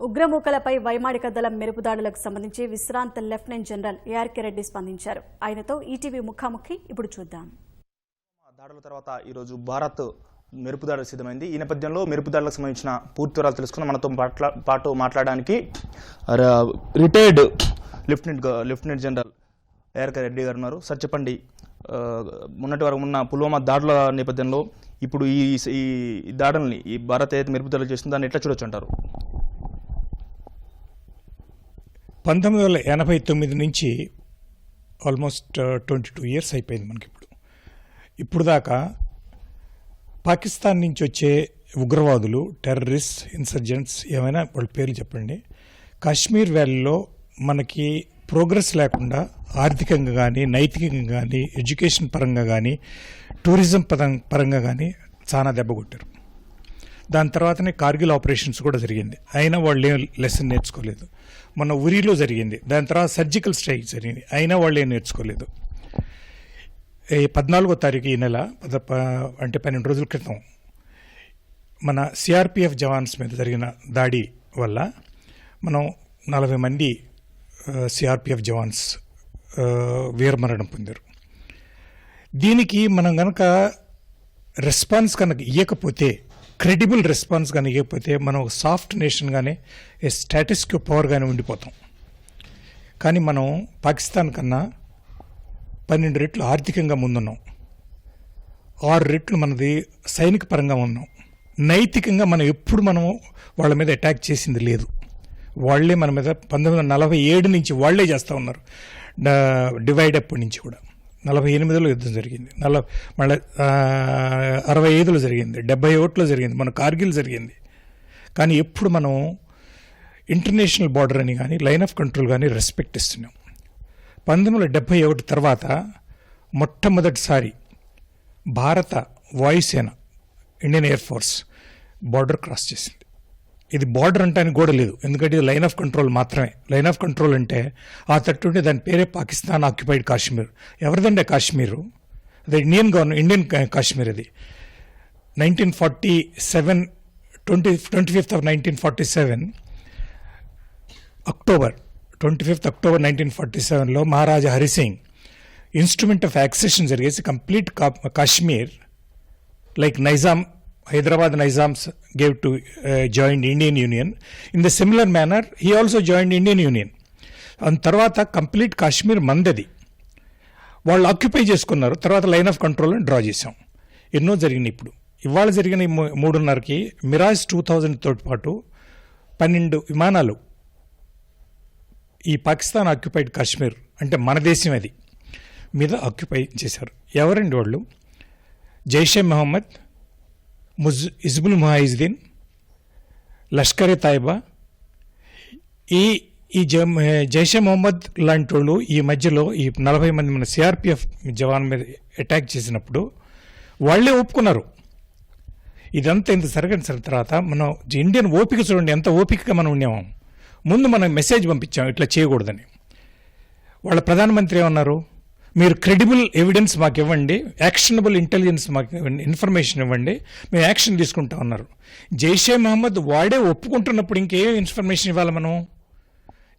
ఉగ్రమూకలపై వైమానిక దళం మెరుపుదాడులకు సంబంధించి విశ్రాంత లెఫ్టినెంట్ జనరల్ ఏఆర్కే రెడ్డి స్పందించారు. ఆయనతో ఈటీవీ ముఖాముఖి ఇప్పుడు చూద్దాం. దాడుల తర్వాత ఈరోజు భారత్ మెరుపుదాడులకు సిద్ధమైంది. ఈ నేపథ్యంలో మెరుపుదాడులకు సంబంధించిన పూర్తి వివరాలు మనతో పాటు మాట్లాడడానికి retired lieutenant general ARK Reddy గారు ఉన్నారు. సార్ చెప్పండి, మొన్నటి వరకు ఉన్న పుల్వామా దాడుల నేపథ్యంలో ఇప్పుడు ఈ దాడుల్ని ఈ భారత్ ఏదైతే మెరుపుదాడులు చేస్తుందో దాన్ని ఎట్లా చూడొచ్చు అంటారు? 1989 నుంచి ఆల్మోస్ట్ 22 ఇయర్స్ అయిపోయింది మనకి. ఇప్పుడు దాకా పాకిస్తాన్ నుంచి వచ్చే ఉగ్రవాదులు, టెర్రరిస్ట్, ఇన్సర్జెంట్స్ ఏమైనా వాళ్ళ పేర్లు చెప్పండి, కాశ్మీర్ వ్యాలీలో మనకి ప్రోగ్రెస్ లేకుండా ఆర్థికంగా కానీ, నైతికంగా కానీ, ఎడ్యుకేషన్ పరంగా కానీ, టూరిజం పరంగా కానీ చాలా దెబ్బ కొట్టారు. దాని తర్వాతనే కార్గిల్ ఆపరేషన్స్ కూడా జరిగింది. అయినా వాళ్ళు ఏం లెసన్ నేర్చుకోలేదు. మొన్న ఉరిలో జరిగింది, దాని తర్వాత సర్జికల్ స్ట్రైక్ జరిగింది, అయినా వాళ్ళు ఏం నేర్చుకోలేదు. 14వ తారీఖు ఈ నెల అంటే 12 రోజుల క్రితం మన సిఆర్పిఎఫ్ జవాన్స్ మీద జరిగిన దాడి వల్ల మనం 40 మంది సిఆర్పిఎఫ్ జవాన్స్ వీరమరణం పొందారు. దీనికి మనం కనుక రెస్పాన్స్ కనుక ఇవ్వకపోతే, క్రెడిబుల్ రెస్పాన్స్ కానీ ఇవ్వకపోతే మనం సాఫ్ట్ నేషన్గానే స్టాటస్ క్యూ పవర్గానే ఉండిపోతాం. కానీ మనం పాకిస్తాన్ కన్నా 12 రెట్లు ఆర్థికంగా ముందున్నాం, 6 రెట్లు మనది సైనిక పరంగా ఉన్నాం. నైతికంగా మనం వాళ్ళ మీద అటాక్ చేసింది లేదు. వాళ్లే మన మీద 1947 నుంచి వాళ్లే చేస్తూ ఉన్నారు. డివైడ్ అప్పటి నుంచి కూడా 48లో యుద్ధం జరిగింది, మళ్ళీ 65లో జరిగింది, 71లో జరిగింది, మన కార్గిల్ జరిగింది. కానీ ఎప్పుడు మనం ఇంటర్నేషనల్ బార్డర్ అని కానీ, లైన్ ఆఫ్ కంట్రోల్ కానీ రెస్పెక్ట్ ఇస్తున్నాం. 1971 తర్వాత మొట్టమొదటిసారి భారత వాయుసేన, Indian air force border cross చేసింది. ఇది బార్డర్ అంటానికి కూడా లేదు, ఎందుకంటే ఇది లైన్ ఆఫ్ కంట్రోల్ మాత్రమే. లైన్ ఆఫ్ కంట్రోల్ అంటే ఆ తట్టు ఉంటే దాని పేరే పాకిస్తాన్ ఆక్యుపైడ్ కాశ్మీర్. ఎవరిదంటే కాశ్మీరు? అది ఇండియన్ గవర్నమెంట్, ఇండియన్ కాశ్మీర్. అది 1947 25th of 1947 అక్టోబర్ 1947లో Maharaja Hari Singh instrument of accession జరిగేసి complete Kashmir, like Nizam, Hyderabad Nizams gave to joined Indian Union. In the similar manner, he also joined Indian Union. And తర్వాత కంప్లీట్ కాశ్మీర్ మందది, వాళ్ళు ఆక్యుపై చేసుకున్నారు. తర్వాత line of control draw చేసాం. ఎన్నో జరిగినాయి. ఇప్పుడు ఇవాళ జరిగిన 3:30కి మిరాజ్ 2000 తోటి పాటు 12 విమానాలు ఈ పాకిస్తాన్ ఆక్యుపైడ్ కాశ్మీర్ అంటే మన దేశం అది మీద ఆక్యుపై చేశారు. ఎవరండి వాళ్ళు? జైషే మహమ్మద్, హిజ్బుల్ ముజాహిదీన్, లష్కరే తైబా. ఈ జైషే మొహమ్మద్ లాంటి వాళ్ళు ఈ మధ్యలో ఈ 40 మంది మన సిఆర్పిఎఫ్ జవాన్ మీద అటాక్ చేసినప్పుడు వాళ్ళే ఒప్పుకున్నారు. ఇదంతా ఇంత సరిగిన తర్వాత మనం ఇండియన్ ఓపిక చూడండి, ఎంత ఓపికగా మనం ఉన్నాము. ముందు మనం మెసేజ్ పంపించాం ఇట్లా చేయకూడదని. వాళ్ళ ప్రధానమంత్రి ఏమన్నారు? మీరు క్రెడిబుల్ ఎవిడెన్స్ మాకు ఇవ్వండి, యాక్షనబుల్ ఇంటెలిజెన్స్ మాకు ఇవ్వండి, ఇన్ఫర్మేషన్ ఇవ్వండి, మేము యాక్షన్ తీసుకుంటాం అన్నారు. జైషే మహమ్మద్ వాడే ఒప్పుకుంటున్నప్పుడు ఇంకేం ఇన్ఫర్మేషన్ ఇవ్వాలి మనం?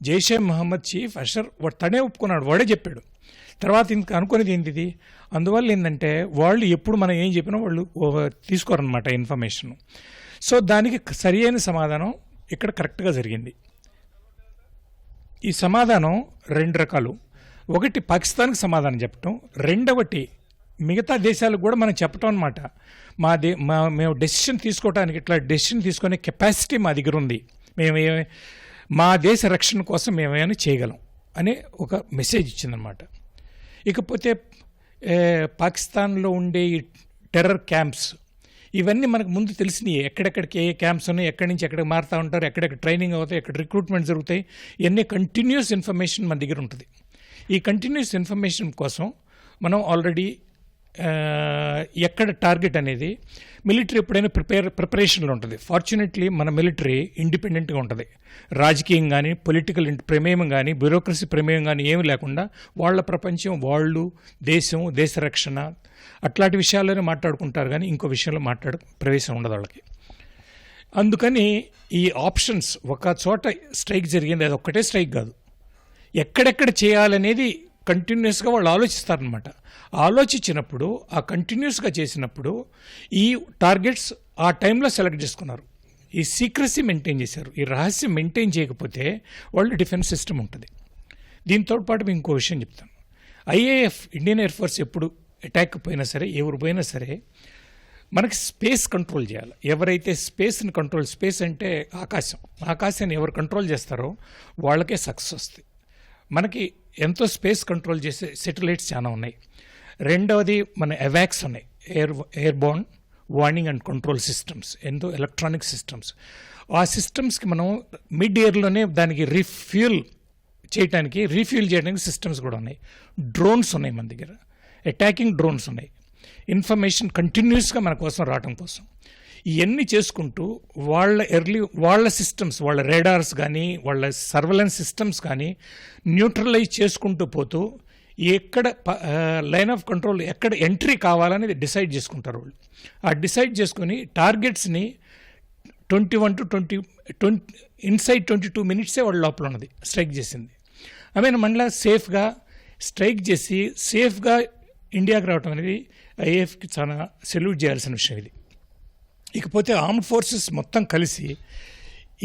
జైషే మహమ్మద్ చీఫ్ అషర్ తనే ఒప్పుకున్నాడు, వాడే చెప్పాడు. తర్వాత ఇంకా అనుకునేది ఏంటిది? అందువల్ల ఏంటంటే వాళ్ళు ఎప్పుడు మనం ఏం చెప్పినా వాళ్ళు తీసుకోరనమాట ఇన్ఫర్మేషన్. సో దానికి సరి అయిన సమాధానం ఇక్కడ కరెక్ట్గా జరిగింది. ఈ సమాధానం 2 రకాలు. ఒకటి పాకిస్తాన్కి సమాధానం చెప్పటం, రెండవటి మిగతా దేశాలకు కూడా మనం చెప్పటం అనమాట. మేము డెసిషన్ తీసుకోవడానికి, ఇట్లా డెసిషన్ తీసుకునే కెపాసిటీ మా దగ్గర ఉంది, మా దేశ రక్షణ కోసం మేమేమైనా చేయగలం అనే ఒక మెసేజ్ ఇచ్చిందనమాట. ఇకపోతే పాకిస్తాన్లో ఉండే ఈ టెర్రర్ క్యాంప్స్ ఇవన్నీ మనకు ముందు తెలిసినాయి. ఎక్కడెక్కడికి ఏ క్యాంప్స్ ఉన్నాయి, ఎక్కడి నుంచి ఎక్కడికి మారుతూ ఉంటారు, ఎక్కడెక్కడ ట్రైనింగ్ అవుతాయి, ఎక్కడ రిక్రూట్మెంట్ జరుగుతాయి, ఇవన్నీ కంటిన్యూస్ ఇన్ఫర్మేషన్ మన దగ్గర ఉంటుంది. ఈ కంటిన్యూస్ ఇన్ఫర్మేషన్ కోసం మనం ఆల్రెడీ ఎక్కడ టార్గెట్ అనేది మిలిటరీ ఎప్పుడైనా ప్రిపరేషన్లో ఉంటుంది. ఫార్చునేట్లీ మన మిలిటరీ ఇండిపెండెంట్గా ఉంటుంది. రాజకీయం కానీ, పొలిటికల్ ప్రమేయం కానీ, బ్యూరోక్రసీ ప్రమేయం కానీ ఏమి లేకుండా వాళ్ళ ప్రపంచం, వాళ్ళు, దేశం, దేశ రక్షణ అట్లాంటి విషయాల్లోనే మాట్లాడుకుంటారు. కానీ ఇంకో విషయంలో ప్రవేశం ఉండదు వాళ్ళకి. అందుకని ఈ ఆప్షన్స్ ఒక చోట స్ట్రైక్ జరిగింది, అది ఒక్కటే స్ట్రైక్ కాదు, ఎక్కడెక్కడ చేయాలనేది కంటిన్యూస్గా వాళ్ళు ఆలోచిస్తారనమాట. ఆలోచించినప్పుడు ఆ కంటిన్యూస్గా చేసినప్పుడు ఈ టార్గెట్స్ ఆ టైంలో సెలెక్ట్ చేసుకున్నారు. ఈ సీక్రసీ మెయింటైన్ చేశారు. ఈ రహస్యం మెయింటైన్ చేయకపోతే వాళ్ళు డిఫెన్స్ సిస్టమ్ ఉంటుంది. దీంతో పాటు మీకు ఇంకో విషయం చెప్తాను. ఐఏఎఫ్ ఇండియన్ ఎయిర్ ఫోర్స్ ఎప్పుడు అటాక్ పోయినా సరే, ఎవరు పోయినా సరే, మనకి స్పేస్ కంట్రోల్ చేయాలి. ఎవరైతే స్పేస్ని కంట్రోల్, స్పేస్ అంటే ఆకాశాన్ని ఎవరు కంట్రోల్ చేస్తారో వాళ్ళకే సక్సెస్ వస్తుంది. మనకి ఎంతో స్పేస్ కంట్రోల్ చేసే సెటిలైట్స్ చాలా ఉన్నాయి. రెండవది మన ఎవాక్స్ ఉన్నాయి, airborne warning and control systems, ఎంతో ఎలక్ట్రానిక్ సిస్టమ్స్. ఆ సిస్టమ్స్కి మనం మిడ్ ఇయర్లోనే దానికి రీఫ్యూల్ చేయడానికి సిస్టమ్స్ కూడా ఉన్నాయి. డ్రోన్స్ ఉన్నాయి మన దగ్గర, అటాకింగ్ డ్రోన్స్ ఉన్నాయి. ఇన్ఫర్మేషన్ కంటిన్యూస్గా మన కోసం రావడం కోసం ఇవన్నీ చేసుకుంటూ వాళ్ళ సిస్టమ్స్, వాళ్ళ రేడార్స్ కానీ వాళ్ళ సర్వేలెన్స్ సిస్టమ్స్ కానీ న్యూట్రలైజ్ చేసుకుంటూ పోతూ ఎక్కడ లైన్ ఆఫ్ కంట్రోల్ ఎక్కడ ఎంట్రీ కావాలనేది డిసైడ్ చేసుకుంటారు వాళ్ళు. ఆ డిసైడ్ చేసుకొని టార్గెట్స్ని 21 to 20 ఇన్సైడ్ 22 minutes వాళ్ళ లోపల ఉన్నది స్ట్రైక్ చేసింది. మళ్ళీ సేఫ్గా స్ట్రైక్ చేసి సేఫ్గా ఇండియాకి రావటం అనేది ఐఏఎఫ్కి చాలా సెల్యూట్ చేయాల్సిన విషయం ఇది. ఇకపోతే ఆర్మ్డ్ ఫోర్సెస్ మొత్తం కలిసి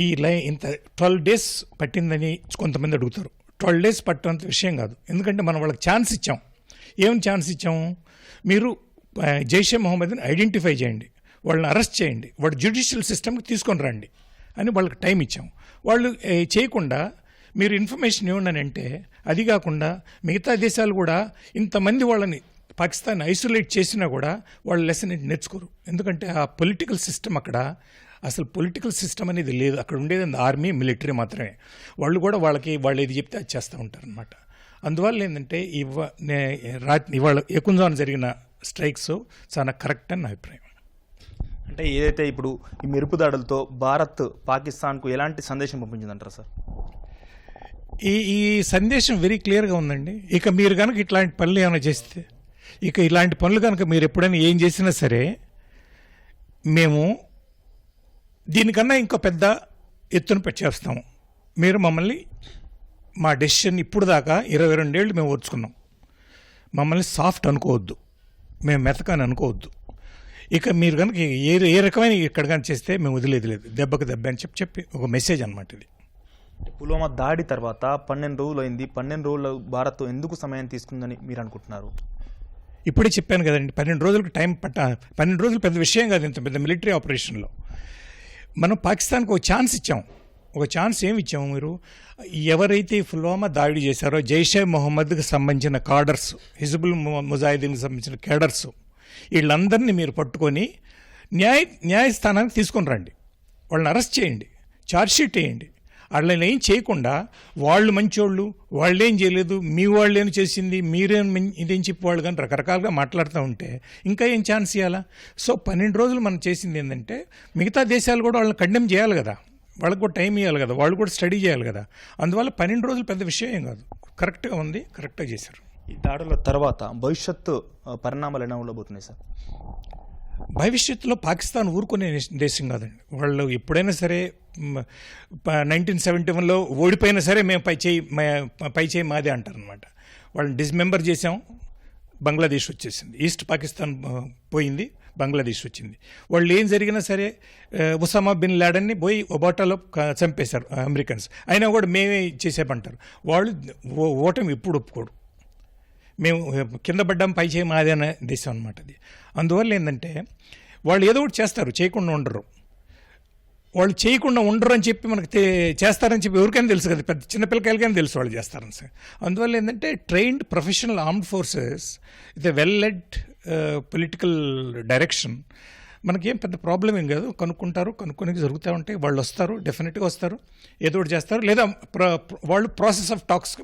ఈ ఇంత 12 days పట్టిందని కొంతమంది అడుగుతారు. 12 days పట్టేంత విషయం కాదు. ఎందుకంటే మనం వాళ్ళకి ఛాన్స్ ఇచ్చాం. ఏం ఛాన్స్ ఇచ్చాము? మీరు జైషే మొహమ్మద్ని ఐడెంటిఫై చేయండి, వాళ్ళని అరెస్ట్ చేయండి, వాడు జ్యుడిషియల్ సిస్టమ్కి తీసుకొని రండి అని వాళ్ళకి టైం ఇచ్చాం. వాళ్ళు చేయకుండా మీరు ఇన్ఫర్మేషన్ ఇవ్వండి అంటే, అది కాకుండా మిగతా దేశాలు కూడా ఇంతమంది వాళ్ళని పాకిస్తాన్ ఐసోలేట్ చేసినా కూడా వాళ్ళు లెసన్ నేర్చుకోరు. ఎందుకంటే ఆ పొలిటికల్ సిస్టమ్ అక్కడ అసలు పొలిటికల్ సిస్టమ్ అనేది లేదు. అక్కడ ఉండేది ఆర్మీ, మిలిటరీ మాత్రమే. వాళ్ళు కూడా వాళ్ళు ఏది చెప్తే అది చేస్తూ ఉంటారనమాట. అందువల్ల ఏంటంటే ఇవాళ ఏకుంజాన్ జరిగిన స్ట్రైక్స్ చాలా కరెక్ట్ అని నా అభిప్రాయం. అంటే ఏదైతే ఇప్పుడు ఈ మెరుపు దాడులతో భారత్ పాకిస్తాన్కు ఎలాంటి సందేశం పంపించిందంటారు సార్? ఈ సందేశం వెరీ క్లియర్గా ఉందండి. ఇక మీరు కనుక ఇట్లాంటి పనులు ఏమైనా చేస్తే, ఇక ఇలాంటి పనులు కనుక మీరు ఎప్పుడైనా ఏం చేసినా సరే, మేము దీనికన్నా ఇంకో పెద్ద ఎత్తున పెట్టేస్తాము. మీరు మమ్మల్ని మా డెసిషన్ ఇప్పుడు దాకా 22 ఏళ్ళు మేము ఓర్చుకున్నాం. మమ్మల్ని సాఫ్ట్ అనుకోవద్దు, మేము మెతకని అనుకోవద్దు. ఇక మీరు కనుక ఏ రకమైన ఇక్కడ కానీ చేస్తే మేము వదిలేదు లేదు, దెబ్బకు దెబ్బ అని చెప్పి ఒక మెసేజ్ అనమాట ఇది. పుల్వామా దాడి తర్వాత 12 రోజులు అయింది. 12 రోజులు భారత్ ఎందుకు సమయం తీసుకుందని మీరు అనుకుంటున్నారు? ఇప్పుడే చెప్పాను కదండి, 12 రోజులకు టైం 12 రోజులు పెద్ద విషయం కాదు. ఇంత పెద్ద మిలిటరీ ఆపరేషన్లో మనం పాకిస్తాన్కి ఒక ఛాన్స్ ఇచ్చాము. ఒక ఛాన్స్ ఏమి ఇచ్చాము? మీరు ఎవరైతే పుల్వామా దాడి చేశారో జైషే మొహమ్మద్కి సంబంధించిన కాడర్స్, హిజ్బుల్ ముజాహిదీన్కి సంబంధించిన కేడర్స్, వీళ్ళందరినీ మీరు పట్టుకొని న్యాయస్థానానికి తీసుకొని రండి. వాళ్ళని అరెస్ట్ చేయండి, ఛార్జ్షీట్ వేయండి. వాళ్ళని ఏం చేయకుండా వాళ్ళు మంచోళ్ళు, వాళ్ళేం చేయలేదు, మీ వాళ్ళేం చేసింది, మీరేం ఇదేం చెప్పి వాళ్ళు కానీ రకరకాలుగా మాట్లాడుతూ ఉంటే ఇంకా ఏం ఛాన్స్ ఇవ్వాలా? సో 12 రోజులు మనం చేసింది ఏంటంటే, మిగతా దేశాలు కూడా వాళ్ళని కండెమ్ చేయాలి కదా, వాళ్ళకు కూడా టైం ఇవ్వాలి కదా, వాళ్ళు కూడా స్టడీ చేయాలి కదా. అందువల్ల 12 రోజులు పెద్ద విషయం ఏం కాదు, కరెక్ట్గా ఉంది, కరెక్ట్గా చేశారు. ఈ దాడుల తర్వాత భవిష్యత్తు పరిణామాలు ఎలా ఉండబోతున్నాయి సార్? భవిష్యత్తులో పాకిస్తాన్ ఊరుకునే దేశం కాదండి. వాళ్ళు ఎప్పుడైనా సరే 1971లో ఓడిపోయినా సరే మేము పై చేయి మాదే అంటారనమాట. వాళ్ళని డిస్మెంబర్ చేసాం, బంగ్లాదేశ్ వచ్చేసింది. ఈస్ట్ పాకిస్తాన్ పోయింది, బంగ్లాదేశ్ వచ్చింది. వాళ్ళు ఏం జరిగినా సరే ఉసామా బిన్ లాడన్ని పోయి ఒబాటాలో చంపేశారు అమెరికన్స్. అయినా కూడా మేమే చేసేపంటారు. వాళ్ళు ఓటమి ఎప్పుడు ఒప్పుకోడు. మేము కింద పడ్డాం, పై చేయి మాదే అనే దేశం అనమాట అది. అందువల్ల ఏంటంటే వాళ్ళు ఏదో ఒకటి చేస్తారు, చేయకుండా ఉండరు. వాళ్ళు చేయకుండా ఉండరు అని చెప్పి మనకు చేస్తారని చెప్పి ఎవరికైనా తెలుసు కదా, పెద్ద చిన్నపిల్లకాయలకైనా తెలుసు వాళ్ళు చేస్తారని సార్. అందువల్ల ఏంటంటే trained professional armed forces with a well led political direction, మనకేం పెద్ద ప్రాబ్లం ఏం కాదు. కనుక్కొని జరుగుతూ ఉంటాయి. వాళ్ళు వస్తారు, డెఫినెట్గా వస్తారు, ఏదో ఒకటి చేస్తారు. లేదా వాళ్ళు ప్రాసెస్ ఆఫ్ టాక్స్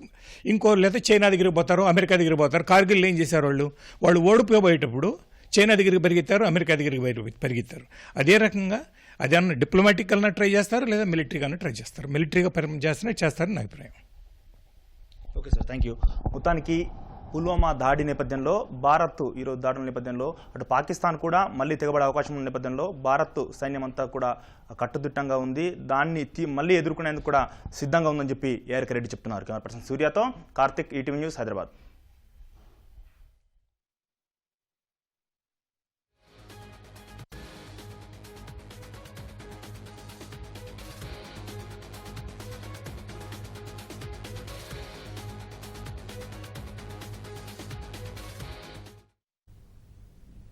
లేదా చైనా దగ్గరికి పోతారు, అమెరికా దగ్గరికి పోతారు. కార్గిల్ ఏం చేశారు? వాళ్ళు ఓడిపోయేటప్పుడు చైనా దగ్గరికి పరిగెత్తారు, అమెరికా దగ్గరికి పరిగెత్తారు. అదే రకంగా అదేమన్నా డిప్లొమాటిక్గా ట్రై చేస్తారు, లేదా మిలిటరీగానే ట్రై చేస్తారు. మిలిటరీగా చేస్తారని నా అభిప్రాయం. Okay sir, thank you. మొత్తానికి పుల్వామా దాడి నేపథ్యంలో భారత్ ఈరోజు దాడుల నేపథ్యంలో అటు పాకిస్తాన్ కూడా మళ్ళీ తెగబడే అవకాశం ఉన్న నేపథ్యంలో భారత్ సైన్యం అంతా కూడా కట్టుదిట్టంగా ఉంది. దాన్ని మళ్ళీ ఎదుర్కొనేందుకు కూడా సిద్ధంగా ఉందని చెప్పి ఏఆర్కే రెడ్డి చెప్తున్నారు. కెమెరా పర్సన్ సూర్యతో కార్తిక్, ఈటీవీ న్యూస్, హైదరాబాద్.